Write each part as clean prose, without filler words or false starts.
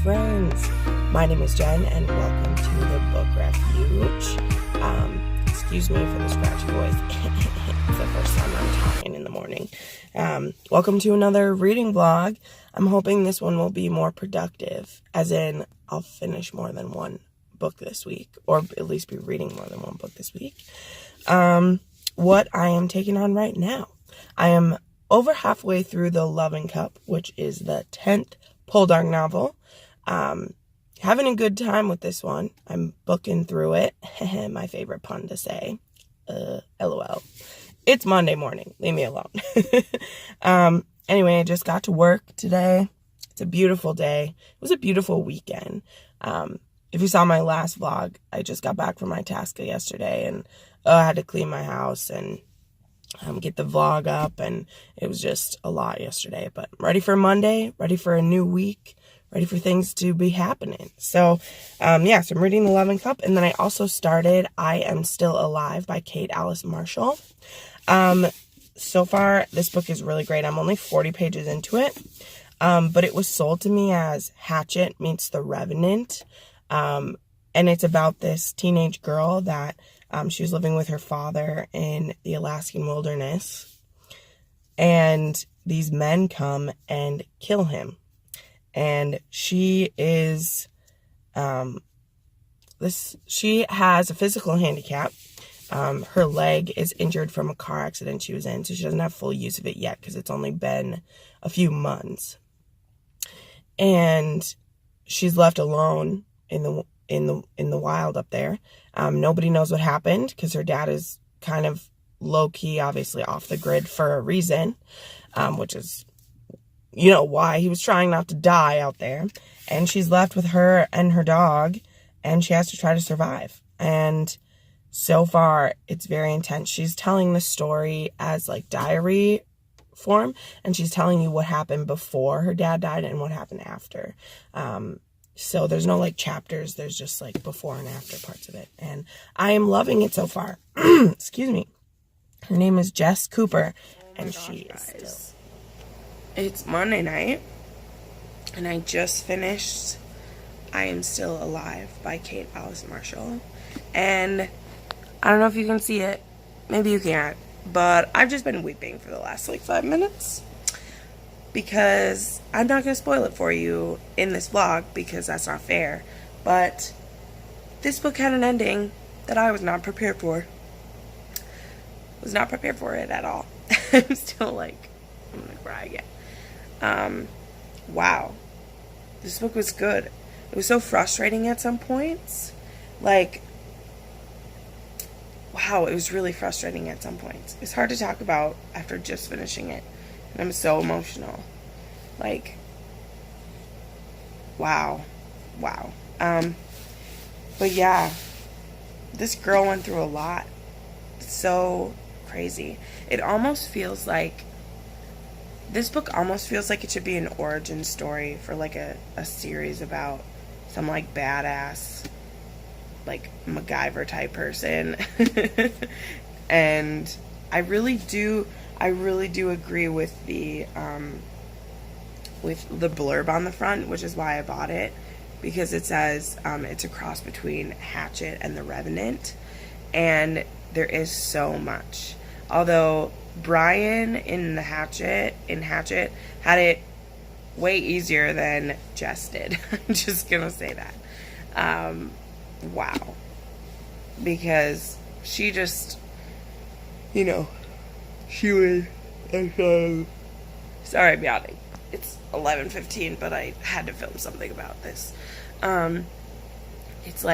friends. My name is Jenn, and welcome to the book Refuge. Excuse me for the scratchy voice. It's the first time I'm talking in the morning. Welcome to another reading vlog. I'm hoping this one will be more productive, as in I'll finish more than one book this week, or at least be reading more than one book this week. What I am taking on right now. I am over halfway through The Loving Cup, which is the 10th Poldark novel. Having a good time with this one. I'm booking through it. My favorite pun to say. LOL. It's Monday morning. Leave me alone. Anyway, I just got to work today. It's a beautiful day. It was a beautiful weekend. If you saw my last vlog, I just got back from my task yesterday, and I had to clean my house and get the vlog up, and it was just a lot yesterday. But I'm ready for Monday, ready for a new week, ready for things to be happening. So, so I'm reading The Loving Cup, and then I also started I Am Still Alive by Kate Alice Marshall. So far, this book is really great. I'm only 40 pages into it, but it was sold to me as Hatchet meets The Revenant, and it's about this teenage girl that she was living with her father in the Alaskan wilderness, and these men come and kill him. And she is, she has a physical handicap. Her leg is injured from a car accident she was in, so she doesn't have full use of it yet because it's only been a few months. And she's left alone in the wild up there. Nobody knows what happened because her dad is kind of low-key, obviously off the grid for a reason, which is, why he was trying not to die out there. And she's left with her and her dog, and she has to try to survive. And so far, it's very intense. She's telling the story as like diary form, and she's telling you what happened before her dad died and what happened after. So there's no like chapters, there's just like before and after parts of it. And I am loving it so far. Excuse me. Her name is Jess Cooper, and she is still. It's Monday night, and I just finished I Am Still Alive by Kate Alice Marshall. And I don't know if you can see it. Maybe you can't. But I've just been weeping for the last 5 minutes. Because I'm not going to spoil it for you in this vlog, because that's not fair. But this book had an ending that I was not prepared for. Was not prepared for it at all. I'm still I'm going to cry again. Wow. This book was good. It was so frustrating at some points. Wow, it was really frustrating at some points. It's hard to talk about after just finishing it. And I'm so emotional. Wow. But yeah, this girl went through a lot. It's so crazy. It almost feels like, this book almost feels like it should be an origin story for a series about some badass, MacGyver type person. And I really do agree with the blurb on the front, which is why I bought it, because it says it's a cross between Hatchet and The Revenant, and there is so much. Although Brian in Hatchet had it way easier than Jess did. I'm just gonna say that. Wow. Because she just, she was, sorry I'm yawning. It's 11:15, but I had to film something about this. It's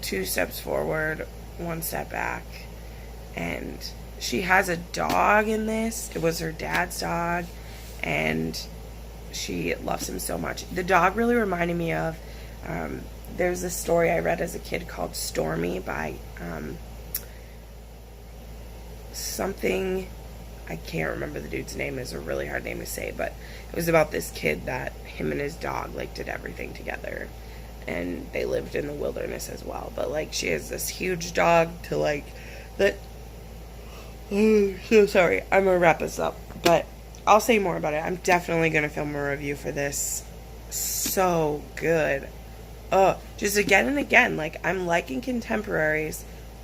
2 steps forward, 1 step back, and she has a dog in this. It was her dad's dog, and she loves him so much. The dog really reminded me of, there's this story I read as a kid called Stormy by something, I can't remember the dude's name. It's a really hard name to say, but it was about this kid that him and his dog did everything together, and they lived in the wilderness as well. But she has this huge dog to that. Oh, so sorry. I'm gonna wrap this up, but I'll say more about it. I'm definitely gonna film a review for this So good. Just again and again, like, I'm liking contemporaries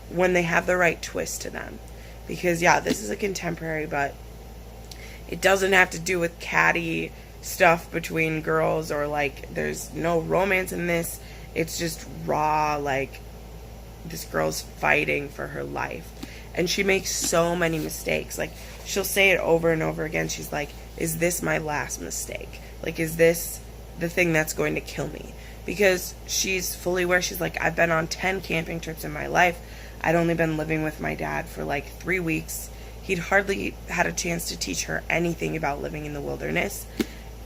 when they have the right twist to them. Because, yeah, this is a contemporary, but it doesn't have to do with catty stuff between girls, or, like, there's no romance in this. It's just raw, like, this girl's fighting for her life. And she makes so many mistakes. Like, she'll say it over and over again. She's like, is this my last mistake? Like, is this the thing that's going to kill me? Because she's fully aware. She's like, I've been on 10 camping trips in my life. I'd only been living with my dad for like 3 weeks. He'd hardly had a chance to teach her anything about living in the wilderness.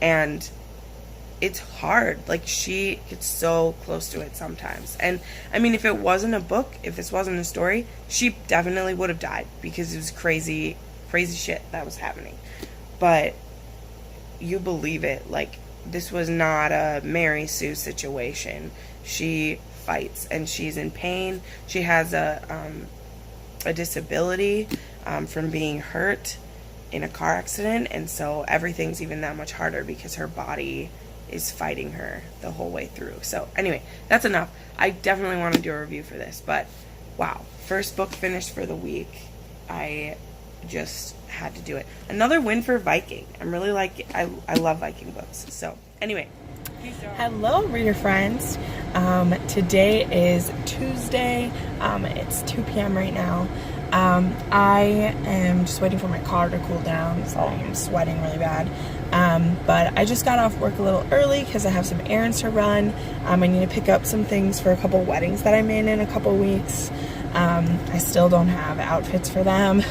And it's hard. Like, she gets so close to it sometimes. And I mean, if it wasn't a book, if this wasn't a story, she definitely would have died, because it was crazy shit that was happening. But you believe it. Like, this was not a Mary Sue situation. She fights, and she's in pain. She has a disability from being hurt in a car accident, and so everything's even that much harder because her body is fighting her the whole way through. So anyway, that's enough. I definitely want to do a review for this, but wow, first book finished for the week. I just had to do it. Another win for Viking. I'm really like, I love Viking books. So anyway, hello reader friends. Today is Tuesday. It's 2 p.m. right now. I am just waiting for my car to cool down, so I'm sweating really bad. But I just got off work a little early because I have some errands to run. I need to pick up some things for a couple weddings that I'm in a couple weeks. I still don't have outfits for them.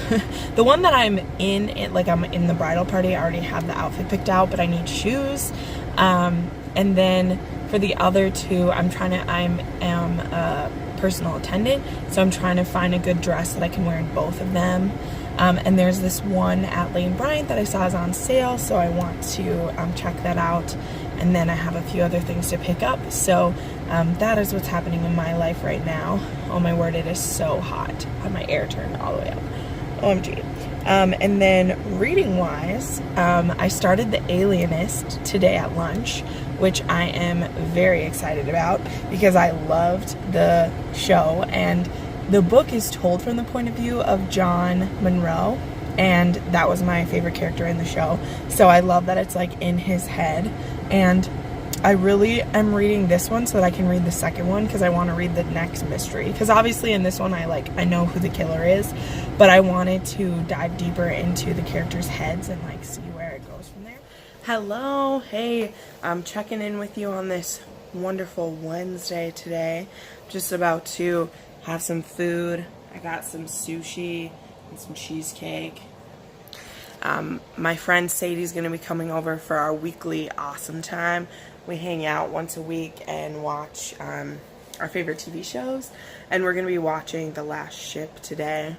The one that I'm in, like I'm in the bridal party, I already have the outfit picked out, but I need shoes. And then for the other two, I am a personal attendant, so I'm trying to find a good dress that I can wear in both of them. And there's this one at Lane Bryant that I saw is on sale, so I want to check that out. And then I have a few other things to pick up. So that is what's happening in my life right now. Oh my word, it is so hot. I have my air turned all the way up. OMG. And then reading wise, I started The Alienist today at lunch, which I am very excited about because I loved the show, and the book is told from the point of view of John Monroe, and that was my favorite character in the show. So I love that it's like in his head, and I really am reading this one so that I can read the second one because I want to read the next mystery. Because obviously in this one I know who the killer is, but I wanted to dive deeper into the characters' heads and like see where it goes from there. Hello, hey, I'm checking in with you on this wonderful Wednesday today. Just about to have some food. I got some sushi and some cheesecake. My friend Sadie's going to be coming over for our weekly awesome time. We hang out once a week and watch our favorite TV shows. And we're going to be watching The Last Ship today.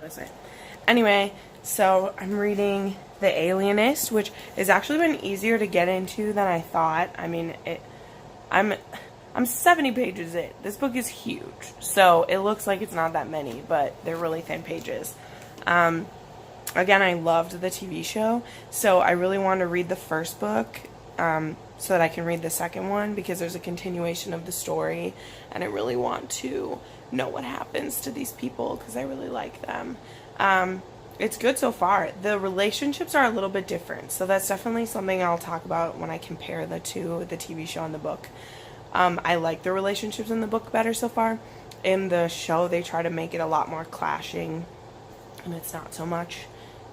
Anyway, so I'm reading The Alienist, which has actually been easier to get into than I thought. I mean, I'm 70 pages in. This book is huge, so it looks like it's not that many, but they're really thin pages. Again, I loved the TV show, so I really wanted to read the first book so that I can read the second one, because there's a continuation of the story, and I really want to know what happens to these people because I really like them. It's good so far. The relationships are a little bit different, so that's definitely something I'll talk about when I compare the two, the TV show and the book. I like the relationships in the book better so far. In the show, they try to make it a lot more clashing, and it's not so much.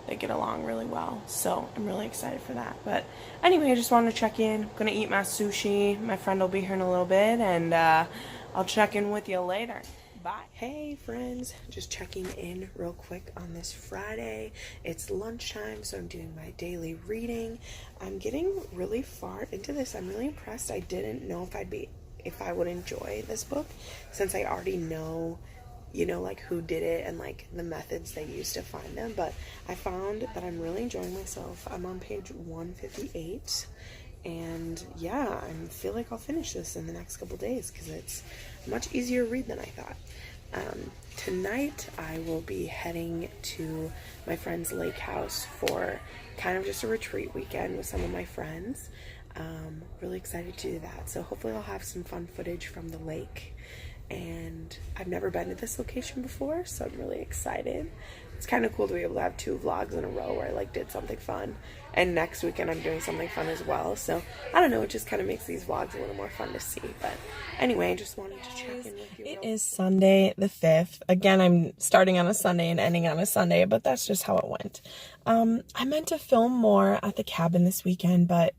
They get along really well, so I'm really excited for that. But anyway, I just wanted to check in. I'm gonna eat my sushi. My friend will be here in a little bit, and I'll check in with you later. Bye. Hey friends, just checking in real quick on this Friday. It's lunchtime, so I'm doing my daily reading. I'm getting really far into this. I'm really impressed. I didn't know if I would enjoy this book, since I already know, like who did it and like the methods they used to find them. But I found that I'm really enjoying myself. I'm on page 158. And yeah, I feel like I'll finish this in the next couple days because it's a much easier read than I thought. Tonight I will be heading to my friend's lake house for kind of just a retreat weekend with some of my friends. Really excited to do that. So hopefully I'll have some fun footage from the lake. And I've never been to this location before, so I'm really excited. It's kind of cool to be able to have 2 vlogs in a row where I like did something fun. And next weekend I'm doing something fun as well. So I don't know, it just kind of makes these vlogs a little more fun to see. But anyway, I just wanted to check in with you. It is Sunday the 5th. Again, I'm starting on a Sunday and ending on a Sunday, but that's just how it went. I meant to film more at the cabin this weekend, but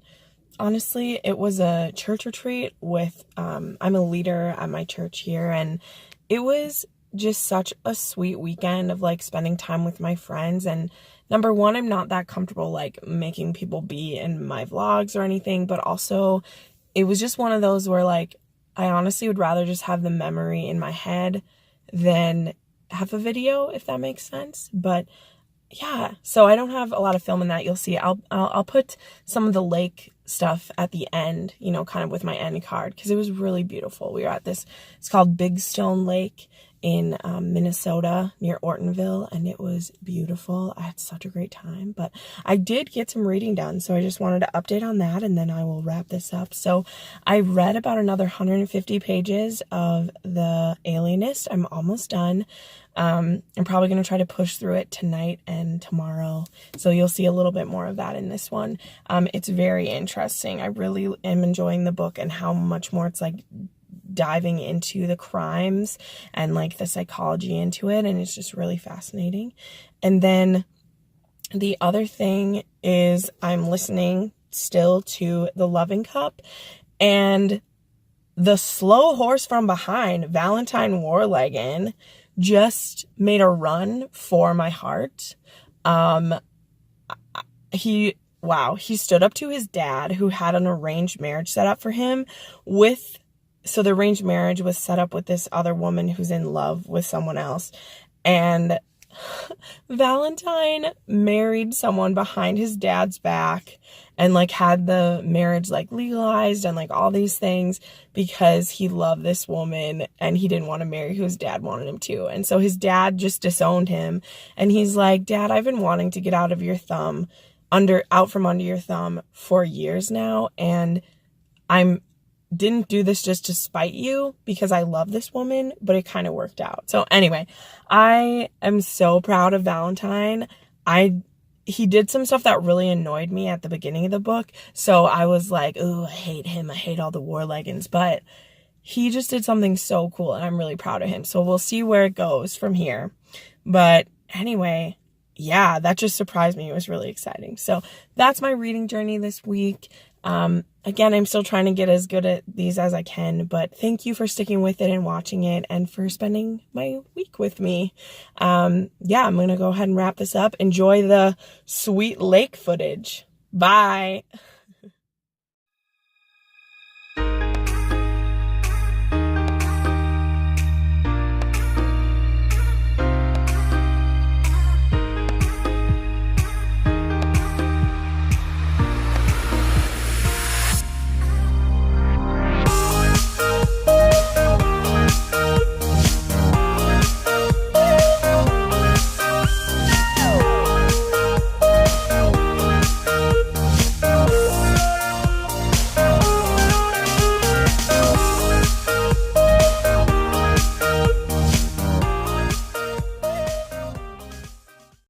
honestly, it was a church retreat with, I'm a leader at my church here, and it was just such a sweet weekend of like spending time with my friends. And number one, I'm not that comfortable like making people be in my vlogs or anything, but also it was just one of those where like I honestly would rather just have the memory in my head than have a video, if that makes sense. But yeah, so I don't have a lot of film in that. You'll see. I'll put some of the lake stuff at the end, you know, kind of with my end card, because it was really beautiful. We were at this, it's called Big Stone Lake in Minnesota near Ortonville, and it was beautiful. I had such a great time, but I did get some reading done, so I just wanted to update on that, and then I will wrap this up. So I read about another 150 pages of the Alienist. I'm almost done. I'm probably going to try to push through it tonight and tomorrow. So you'll see a little bit more of that in this one. It's very interesting. I really am enjoying the book and how much more it's like diving into the crimes and like the psychology into it. And it's just really fascinating. And then the other thing is I'm listening still to The Loving Cup, and the slow horse from behind, Valentine Warlegan, just made a run for my heart. He stood up to his dad, who had an arranged marriage set up for him so the arranged marriage was set up with this other woman who's in love with someone else. And Valentine married someone behind his dad's back and like had the marriage like legalized and like all these things because he loved this woman and he didn't want to marry who his dad wanted him to. And so his dad just disowned him, and he's like, "Dad, I've been wanting to get out from under your thumb for years now, and didn't do this just to spite you because I love this woman, but it kind of worked out." So anyway, I am so proud of Valentine. He did some stuff that really annoyed me at the beginning of the book. So I was like, "Oh, I hate him. I hate all the Warlegans." But he just did something so cool, and I'm really proud of him. So we'll see where it goes from here. But anyway, yeah, that just surprised me. It was really exciting. So that's my reading journey this week. Again, I'm still trying to get as good at these as I can, but thank you for sticking with it and watching it and for spending my week with me. I'm going to go ahead and wrap this up. Enjoy the sweet lake footage. Bye.